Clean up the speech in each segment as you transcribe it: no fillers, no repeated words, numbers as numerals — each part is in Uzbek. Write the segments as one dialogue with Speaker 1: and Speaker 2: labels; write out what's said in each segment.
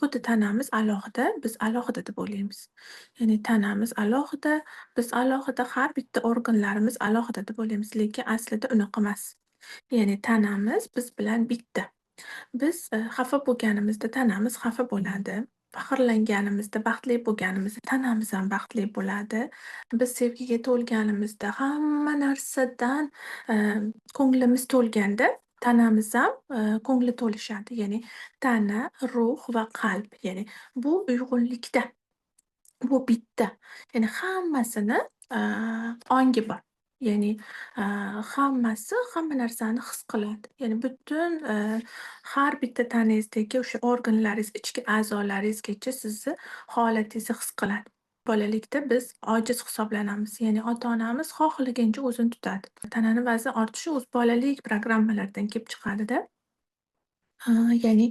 Speaker 1: Xuddi tanamiz alohida, biz alohida deb o'ylaymiz. Ya'ni tanamiz alohida, biz alohida, har bitta organlarimiz alohida deb o'ylaymiz, lekin aslida unaqa emas. Ya'ni tanamiz biz bilan bitta. Biz, xafa bo'lganimizda tanamiz xafa bo'ladi. Faxrlanganimizda, baxtli bo'lganimizda tanamiz ham baxtli bo'ladi. Biz sevgiga to'lganimizda, hamma narsadan, ko'nglimiz to'lganda tanamiz ham, ko'ngli to'lishadi. Ya'ni tana, ruh va qalb. Ya'ni bu uyg'unlikda. Bu bitta. Ya'ni hammasini, ongi bor. Ya'ni, hammasi hamma narsani his qiladi. Ya'ni butun, har bitta tanangizdagi o'sha organlaringiz, ichki a'zolaringizgacha sizni holatingizni his qiladi. Bolalikda biz ojiz hisoblanamiz. Ya'ni ota-onamiz xohlagancha o'zini tutadi. Tanani vazni ortishi o'zi bolalik programmalaridan kelib chiqadida. Ya'ni,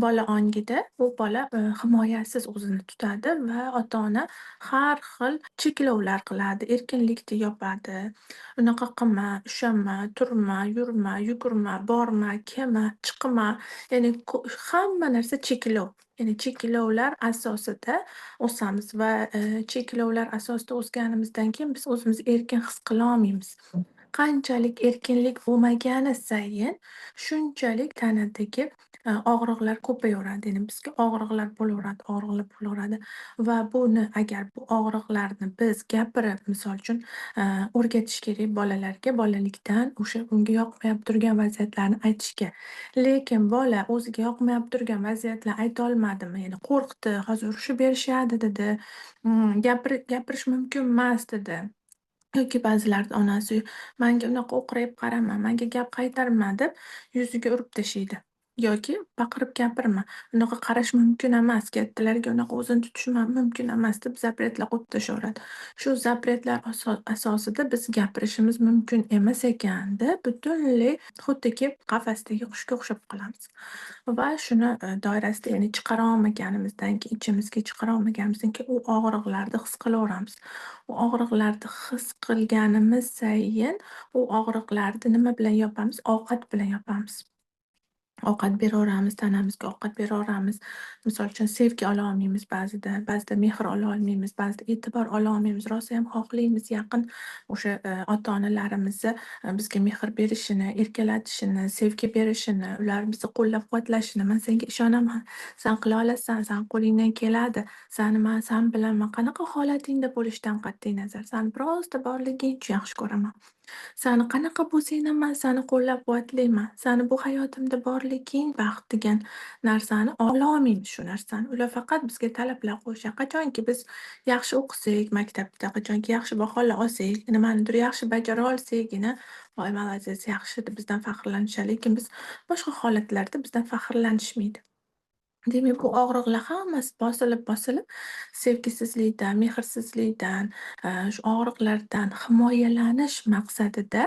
Speaker 1: bola ongida bu bola, himoyasiz o'zini tutadi va ota-ona har xil cheklovlar qiladi, erkinlikni yopadi. "Unaqa qilma, ushlanma, turma, yurma, yugurma, borma, kelma, chiqma." Ya'ni hamma narsa cheklov. Ya'ni cheklovlar asosida o'samiz va, cheklovlar asosida o'sganimizdan keyin biz o'zimizni erkin his qilolmaymiz. Qanchalik erkinlik bo'lmagani sayin shunchalik tanadagi, og'riqlar ko'payaveradi. Ya'ni bizga og'riqlar bo'laveradi, og'riqlar bo'laveradi va buni agar bu og'riqlarni biz gapirib, misol uchun, o'rgatish kerak bolalarga bolalikdan o'sha unga yoqmayab turgan vaziyatlarni aytishga. Lekin bola o'ziga yoqmayab turgan vaziyatlarni aytolmadimi, ya'ni qo'rqdi, hozir urushib berishadi dedi, gapirish mumkinmas dedi. Yoki ba'zilarida onasi "Manga unaqa o'qrayib qarama, menga gap qaytarma" deb yuziga urib tashlaydi. Yoki "Baqirib gapirma, unaqa qarash mumkin emas, kattalarga unaqa o'zini tutish mumkin emas" deb zapretlar qo'yib tashaveradi. Shu zapretlar asosida biz gapirishimiz mumkin emas ekan deb butunlay xuddiki qafasdagi qushga o'xshab qolamiz. Va shuni, doirasida ya'ni chiqara olmaganimizdan keyin, ichimizga chiqara olmaganimizdan keyin u og'riqlarni his qilaveramiz. U og'riqlarni his qilganimiz sayin u og'riqlarni nima bilan yopamiz? Ovqat bilan yopamiz. Ovqat beraveramiz, tanamizga ovqat beraveramiz. Misol uchun sevgi ololmaymiz ba'zida, ba'zida mehr ololmaymiz, ba'zida e'tibor ololmaymiz. Rosayam xohlaymiz yaqin o'sha, ota-onalarimizni, bizga mehr berishini, erkalatishini, sevgi berishini, ular bizni qo'llab-quvvatlashini. "Man senga ishonaman, san qila olasan, san qo'lingdan keladi, man san bilanman." Qanaqa holatingda bo'lishidan qat'iy nazar, sani birozda borliging uchun yaxshi ko'raman. Sani qanaqa bo'lsang ham man seni qo'llab-quvvatlayman. Sani bu hayotimda borliging baxt degan narsani ololmaymiz shu narsani. Ular faqat bizga talablar qo'yishadi. Qachonki biz yaxshi o'qisak maktabda, qachonki yaxshi baholar olsak, nimanidir yaxshi bajara olsakgina, "Voy молодец, yaxshi" deb bizdan faxrlanishadi. Lekin biz boshqa holatlarda bizdan faxrlanishmaydi. Demak, bu og'riqlar hammasi bosilib sevgisizlikdan, mehrsizlikdan, shu og'riqlardan himoyalanish maqsadida,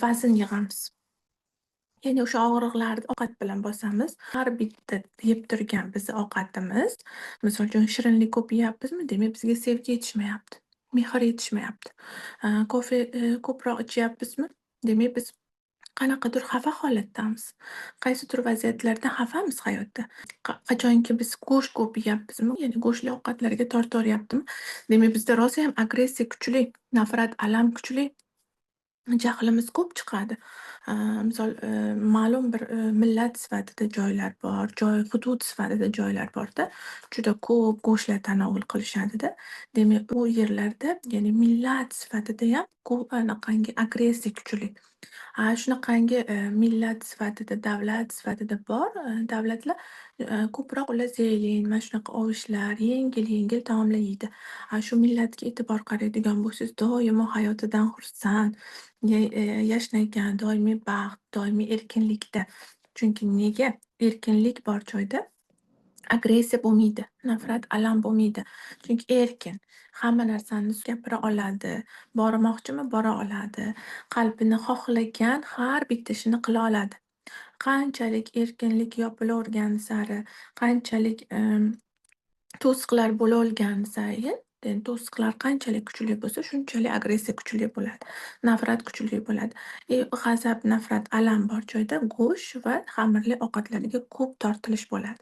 Speaker 1: vazn yig'amiz. Ya'ni o'sha og'riqlarni ovqat bilan bosamiz. Har bitta yeb turgan bizni ovqatimiz, misol uchun shirinlik ko'p yeyapmizmi, demak bizga sevgi yetishmayapti, mehr yetishmayapti. Kofe, ko'proq ichyapmizmi, demak biz qanaqadir xafa holatdamiz. Qaysidir vaziyatlarda xafamiz hayotda. Qachonki biz go'sht ko'p yeyapmizmi, ya'ni go'shtli ovqatlarga tortoryaptimi, demak bizda rosayam agressiya kuchli, nafrat, alam kuchli. Jahlimiz ko'p chiqadi. Misol, ma'lum bir, millat sifatida joylar bor, hudud sifatida joylar borda, juda ko'p go'shtlar tanovul qilishadida. Demak, u yerlarda, ya'ni millat sifatidayam ko'p anaqangi agressiya kuchli. Shunaqangi, millat sifatida, davlat sifatida bor, davlatlar, ko'proq ular zeyling, mana shunaqa ovushlar, yengil-yengil taomlar yeydi. Shu millatga e'tibor qaraydigan bo'lsangiz, doimo hayotidan xursand, yashnagan, doimiy baxt, doimiy erkinlikda. Chunki nega? Erkinlik bor joyda agressiya bo'lmaydi, nafrat, alam bo'lmaydi. Chunki erkin. Hamma narsani gapira oladi, bormoqchimi, bora oladi. Qalbini xohlagan har bitta ishini qila oladi. Qanchalik erkinlik yopilavergani sari, qanchalik, to'siqlar bo'laolgani sayin, to'siqlar qanchalik kuchli bo'lsa, shunchalik agressiya kuchli bo'ladi. Nafrat kuchli bo'ladi. G'azab, nafrat, alam bor joyda go'sht va xamirli ovqatlarga ko'p tortilish bo'ladi.